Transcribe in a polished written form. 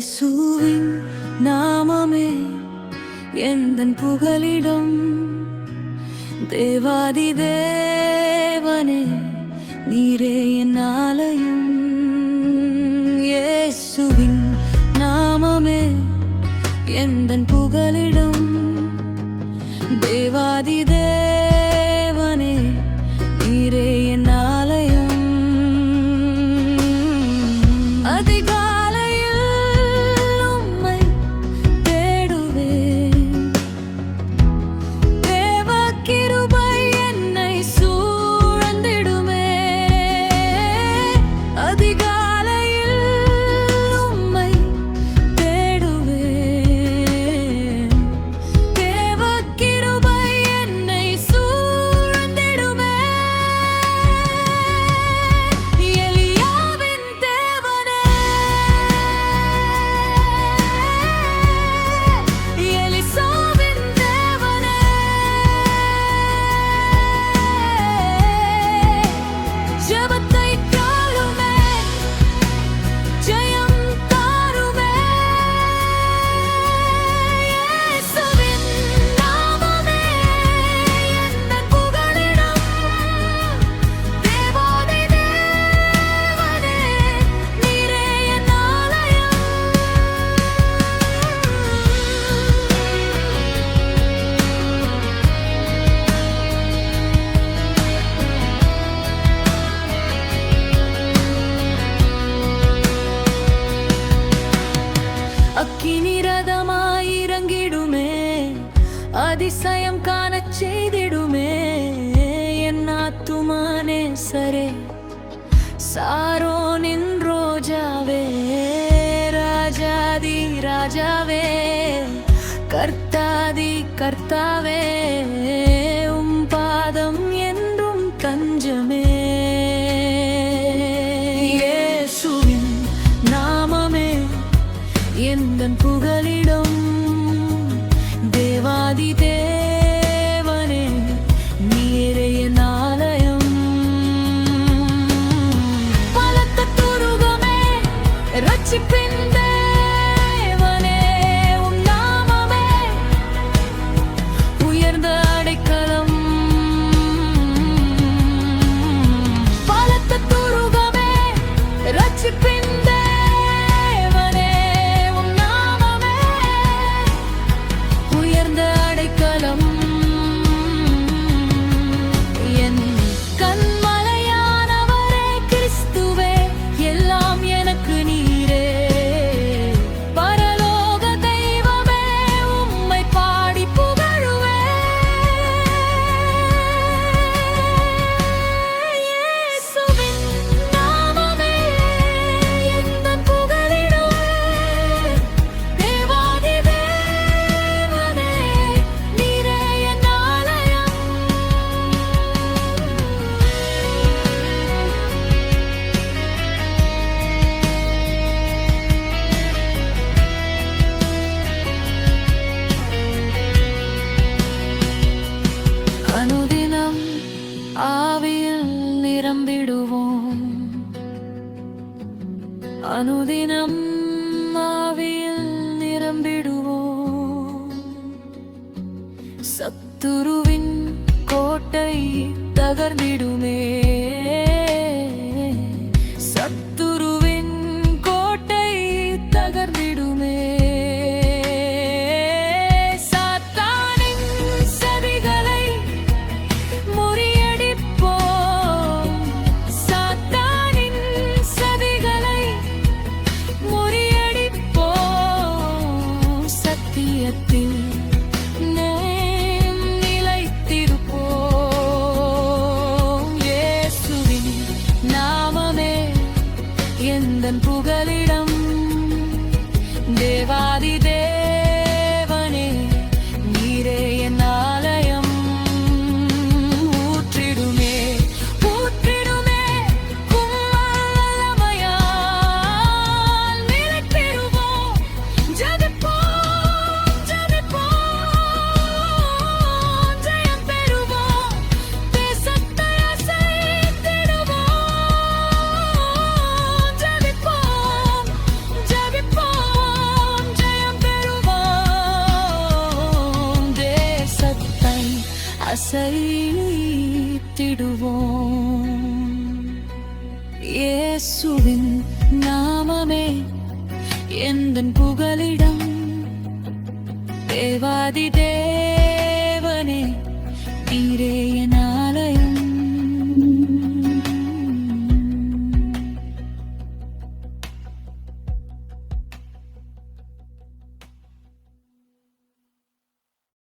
இயேசுவின் நாமமே எந்தன் புகலிடம். தேவாதி தேவனே நீரே என் ஆலயம். இயேசுவின் நாமமே எந்தன் புகலிடம். தேவாதி தேவனே நீரே என் ஆலயம். அதிகாலையில் உம்மை தேடுவேன். தேவ கிருபை என்னை சூழ்ந்திடுமே. அதிகாலையில் உம்மை தேடுவேன். தேவ கிருபை என்னை சூழ்ந்திடுமே. எலியாவின் தேவனே, எலிசாவின் தேவனே, ஜெபத்தை கேளுமே, ஜெயம் தாருமே. இயேசுவின் நாமமே எந்தன் புகலிடம். தேவாதி தேவனே நீரே என் ஆலயம். அக்கினி ரதமாய் இறங்கிடுமே, அதிசயம் காணச் செய்திடுமே. என் ஆத்துமானே சரே, சாரோனின் ரோஜாவே, ராஜாதி ராஜாவே, கர்த்தாதி கர்த்தாவே, உம் பாதம் என்றும் தஞ்சமே. இயேசுவின் நாமமே எந்தன் புகலிடம். தேவாதி தேவனே நீரே என் ஆலயம். பலத்த துருகமே, இரட்சிப்பின் தேவனே, உம் நாமமே உயர்ந்த அடைக்கலம். பலத்த துருகமே, இரட்சிப்பின் தேவனே, உம் நாமமே உயர்ந்த அடைக்கலம். என் கண்மலையானவரே கிறிஸ்துவே, எல்லாம் எனக்கு நீரே. பரலோக தெய்வமே உம்மை பாடி புகழுவேன். இயேசுவின் நாமமே எந்தன் புகலிடம். தேவாதி தேவனே நீரே என் ஆலயம். அனுதினம் ஆவியில் நிரம்பிடுவோம். அனுதினம் ஆவியில் நிரம்பிடுவோம். சத்துருவின் கோட்டை தகர்ந்திடுமே. சத்துருவின் கோட்டை தகர்ந்திடுமே. சாத்தானின் சதிகளை முறியடிப்போம். சாத்தானின் சதிகளை முறியடிப்போம். சத்தியத்தில் நிலைத்திருப்போம். இயேசுவின் நாமமே எந்தன் புகலிடம். தேவாதி தேவனே நீரே என் ஆலயம். ஊற்றிடுமே, ஊற்றிடுமே உம் வல்லமையால் நிலைத்திடுவோம். ஜெபிப்போம், ஜெபிப்போம். அசைத்திடுவோம். இயேசுவின் நாமமே எந்தன் புகலிடம், தேவாதி